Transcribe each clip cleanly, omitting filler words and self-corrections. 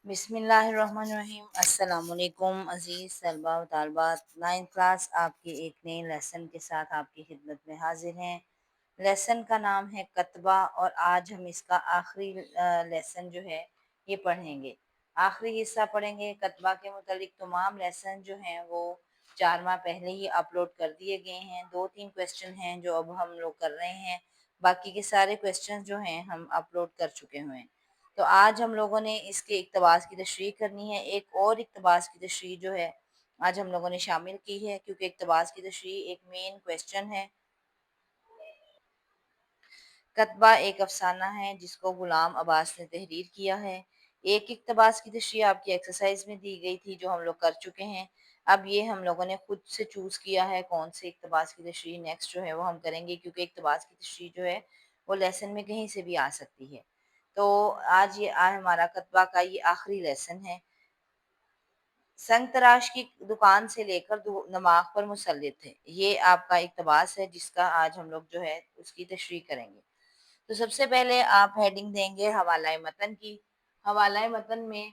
बिस्मिल्लाहिर्रहमानिर्रहीम। अस्सलाम वालेकुम अज़ीज़ तलबा व तालबात। 9th क्लास आपके एक नए लेसन के साथ आपकी खिदमत में हाजिर हैं। लेसन का नाम है कतबा और आज हम इसका आखिरी लेसन जो है ये पढ़ेंगे। आखिरी हिस्सा पढ़ेंगे। कतबा के मुतालिक तमाम लेसन जो हैं वो 4 माह पहले ही अपलोड कर दिए गए हैं। 2-3 क्वेश्चन हैं जो अब हम लोग कर रहे हैं, बाकी के सारे क्वेश्चन जो हैं हम अपलोड कर चुके हुए हैं। तो आज हम लोगों ने इसके इक़्तिबास की तशरीह करनी है। एक और इक़्तिबास की तशरीह जो है आज हम लोगों ने शामिल की है, क्योंकि इक़्तिबास की तशरीह एक मेन क्वेश्चन है। कतबा एक अफसाना है जिसको गुलाम अब्बास ने तहरीर किया है। एक इक़्तिबास की तशरीह आपकी एक्सरसाइज में दी गई थी जो हम लोग कर चुके हैं। अब ये हम लोगों ने खुद से चूज़ किया है कौन से इक़्तिबास की तशरीह नेक्स्ट जो है वो हम करेंगे, क्योंकि इक़्तिबास की तशरीह जो है वो लेसन में कहीं से भी आ सकती है। तो आज हमारा कतबा का ये आखिरी लेसन है। संग तराश की दुकान से लेकर दिमाग पर मुसल्लित थे, ये आपका इक़्तिबास है जिसका आज हम लोग जो है उसकी तशरीह करेंगे। तो सबसे पहले आप हेडिंग देंगे हवाला मतन की। हवाला मतन में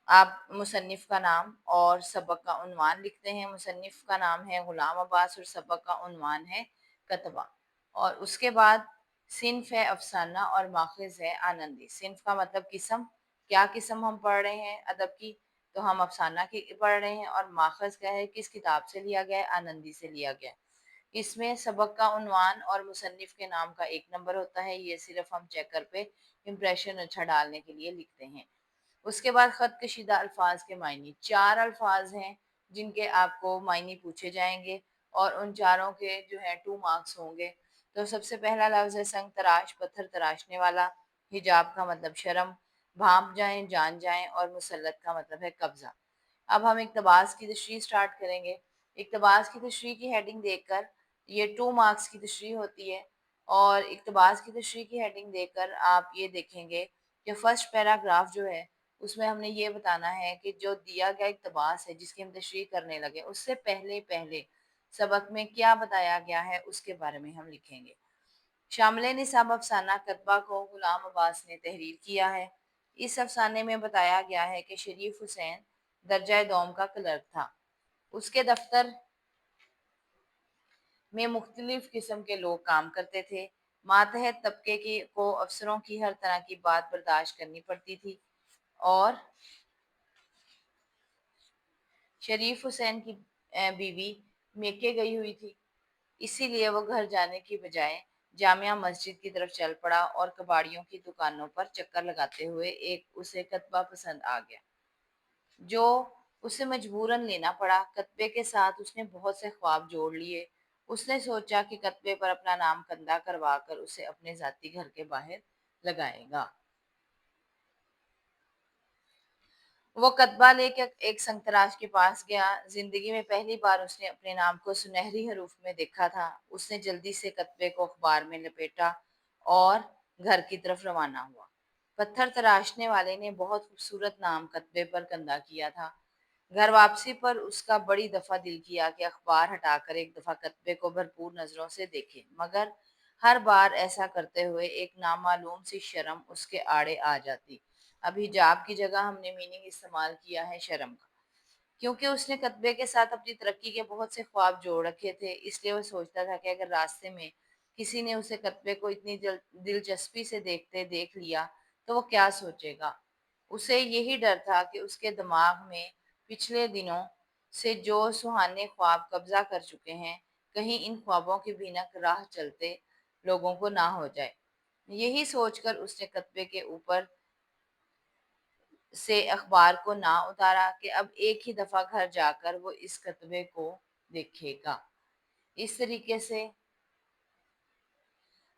आप मुसन्निफ़ का नाम और सबक का उन्वान लिखते हैं। मुसन्निफ़ का नाम है गुलाम अब्बास और सबक का उन्वान है कतबा। और उसके बाद सिन्फ है अफसाना और माखिज़ है आनंदी। सिन्फ का मतलब किस्म, क्या किस्म हम पढ़ रहे हैं अदब की, तो हम अफसाना की पढ़ रहे हैं। और माखिज़ क्या है, किस किताब से लिया गया है, आनंदी से लिया गया है। इसमें सबक का उन्वान और मुसन्निफ़ के नाम का 1 नंबर होता है। ये सिर्फ हम चेकर पे इम्प्रेशन अच्छा डालने के लिए लिखते हैं। उसके बाद ख़त कशीदा अल्फाज के मायने 4 अल्फाज हैं जिनके आपको मायने पूछे जाएंगे और उन चारों के जो है 2 मार्क्स होंगे। तो सबसे पहला लफ्ज़ है संग तराश, पत्थर तराशने वाला। हिजाब का मतलब शर्म, भांप जाएं, जान जाएं और मुसल्लत का मतलब है कब्ज़ा। अब हम इक़्तिबास की तशरीह स्टार्ट करेंगे। इक़्तिबास की तशरीह की हेडिंग देखकर ये 2 मार्क्स की तशरीह होती है। और इक़्तिबास की तशरीह की हेडिंग देखकर आप ये देखेंगे कि फर्स्ट पैराग्राफ जो है उसमें हमने ये बताना है कि जो दिया गया इक़्तिबास है जिसकी हम तशरीह करने लगे उससे पहले पहले सबक में क्या बताया गया है उसके बारे में हम लिखेंगे। शामिल निसाब अफसाना कतबा को गुलाम अब्बास ने तहरीर किया है। इस अफसाने में बताया गया है कि शरीफ हुसैन दर्जा दोम का क्लर्क था। उसके दफ्तर में मुख्तलिफ किस्म के लोग काम करते थे। मातहत तबके को अफसरों की हर तरह की बात बर्दाश्त करनी पड़ती थी और शरीफ हुसैन की बीवी मेके गई हुई थी, इसीलिए वो घर जाने की बजाय जामिया मस्जिद की तरफ चल पड़ा और कबाड़ियों की दुकानों पर चक्कर लगाते हुए एक उसे कतबा पसंद आ गया जो उसे मजबूरन लेना पड़ा। कतबे के साथ उसने बहुत से ख्वाब जोड़ लिए। उसने सोचा कि कतबे पर अपना नाम कंधा करवा कर उसे अपने जाती घर के बाहर लगाएगा। वो कतबा लेकर एक संतराश के पास गया। जिंदगी में पहली बार उसने अपने नाम को सुनहरी हरूफ में देखा था। उसने जल्दी से कतबे को अखबार में लपेटा और घर की तरफ रवाना हुआ। पत्थर तराशने वाले ने बहुत खूबसूरत नाम कतबे पर कंधा किया था। घर वापसी पर उसका बड़ी दफा दिल किया कि अखबार हटाकर एक दफा कतबे को भरपूर नजरों से देखे, मगर हर बार ऐसा करते हुए एक नामालूम सी शर्म उसके आड़े आ जाती। अब हिजाब की जगह हमने मीनिंग इस्तेमाल किया है शर्म का, क्योंकि उसने कतबे के साथ अपनी तरक्की के बहुत से ख्वाब जोड़ रखे थे। इसलिए वो सोचता था कि अगर रास्ते में किसी ने उसे कतबे को इतनी दिलचस्पी से देखते देख लिया तो वो क्या सोचेगा। उसे यही डर था कि उसके दिमाग में पिछले दिनों से जो सुहाने ख्वाब कब्जा कर चुके हैं, कहीं इन ख्वाबों की भीनक राह चलते लोगों को ना हो जाए। यही सोचकर उसने कतबे के ऊपर से अखबार को ना उतारा कि अब एक ही दफा घर जाकर वो इस कतबे को देखेगा। इस तरीके से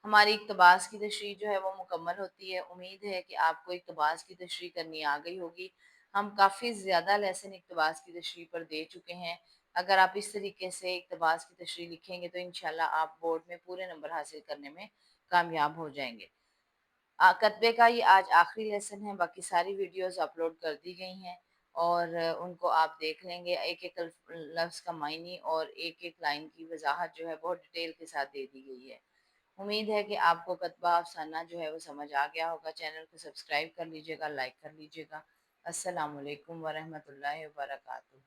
हमारी इक़्तिबास की तशरीह जो है वो मुकम्मल होती है। उम्मीद है कि आपको इक़्तिबास की तशरीह करनी आ गई होगी। हम काफ़ी ज़्यादा लेसन इक़्तिबास की तशरीह पर दे चुके हैं। अगर आप इस तरीके से इक़्तिबास की तशरीह लिखेंगे तो इंशाल्लाह आप बोर्ड में पूरे नंबर हासिल करने में कामयाब हो जाएंगे। कतबे का ये आज आखिरी लेसन है, बाकी सारी वीडियोस अपलोड कर दी गई हैं और उनको आप देख लेंगे। एक एक लफ्ज़ का मायने और एक एक लाइन की वजाहत जो है बहुत डिटेल के साथ दे दी गई है। उम्मीद है कि आपको कतबा अफसाना जो है वो समझ आ गया होगा। चैनल को सब्सक्राइब कर लीजिएगा, लाइक कर लीजिएगा। السلام علیکم ورحمۃ اللہ وبرکاتہ۔